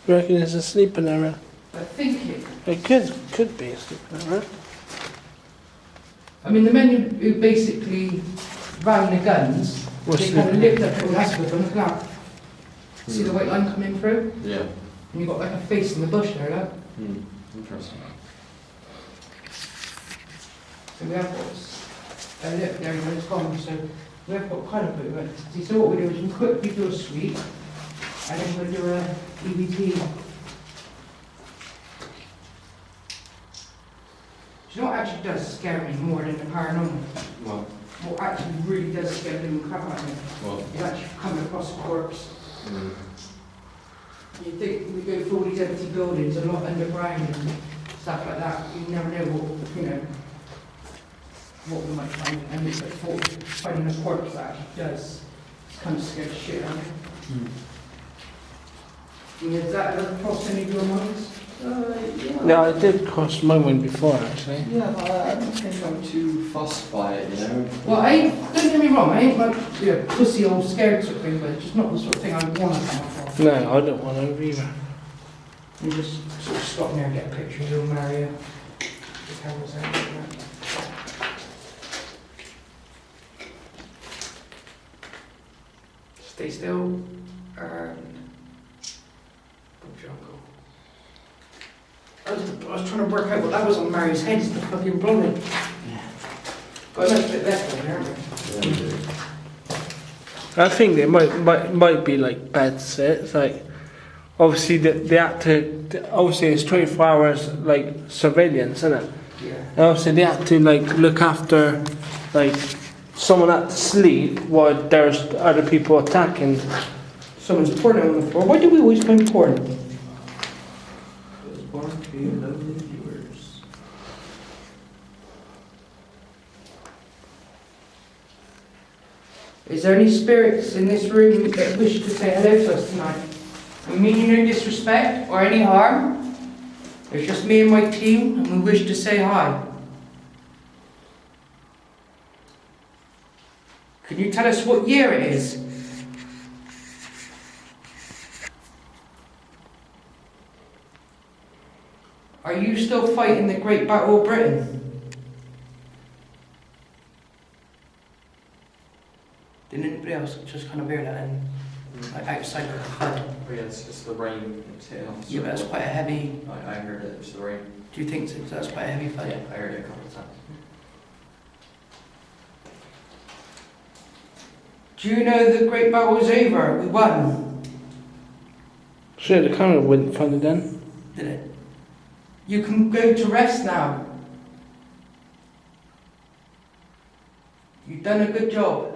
You reckon it's a sleeping area? I think It could be a sleeping area. I mean, the men who basically ran the guns, What's they kind of the- lived up. Oh, that's a good one, look at that. See the white line coming through? Yeah. And you've got like a face in the bush there, look. Interesting. So we have got a look there when it's gone, so we have got kind of put it. See, so what we do is we quickly do a sweep, and then we'll do a EBT. Do you know what actually does scare me more than the paranormal? Well, What actually really does scare the crap out of me well. is actually coming across a corpse. You think we go through all these empty buildings, a lot underground and stuff like that. You never know what, you know, what we might find. And it's like finding a corpse that actually does kind of scare the shit out of me. And has that ever crossed any of your minds? Yeah. Yeah, I did cross my mind before actually. Yeah, but I don't think I'm too fussed by it, you know. Well, don't get me wrong, I ain't like, you know, pussy old scared sort of thing, but it's just not the sort of thing I want to come across. No, I don't want to either. You just sort of stop there and get a picture of little Mario. The camera's out like that. Stay still and jungle. I was trying to work out what that was on Mario's head, it's the fucking blonde. Yeah. Got a nice bit left on there, haven't we? I think there might be like beds. It's like obviously they had to. Obviously it's 24 hours like surveillance, isn't it? Yeah. And obviously they had to like look after like someone had to sleep while there's other people attacking. Someone's porn on the floor. Why do we always find porn? Because porn to be lovely viewers. Is there any spirits in this room that wish to say hello to us tonight? We mean you no disrespect or any harm. It's just me and my team, and we wish to say hi. Can you tell us what year it is? Are you still fighting the Great Battle of Britain? Did anybody else just kind of hear that in, like outside of the flood? Oh yeah, it's the rain. It's hitting us. Yeah, but that's quite a heavy. I heard it. It's the rain. Do you think so? That's quite a heavy flood? Yeah, I heard it a couple of times. Do you know the Great Battle was over? We won. Sure, the camera wouldn't find it then. Did it? You can go to rest now. You've done a good job.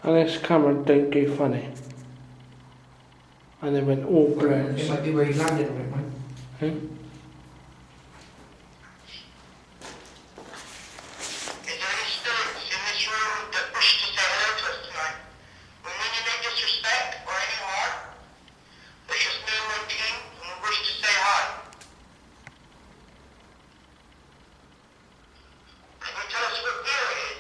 And this camera don't go funny. And it went all blurred. It might be where you landed on it, man. Hmm? Is there any spirits in this room that wish to say hello to us tonight? We mean you no disrespect or any harm. It's just me and my team, and we wish to say hi. Can you tell us what year it is?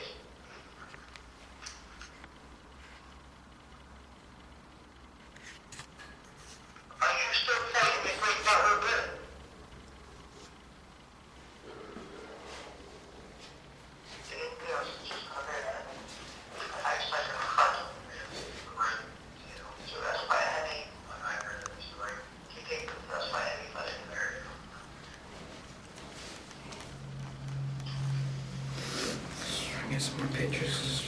Are you still fighting the Great Battle of Britain? Did anybody else just come in and outside of the hut? Right, you know, so that's quite heavy. I heard it was right. Do you think that's quite heavy flood in the area? Get some more pictures.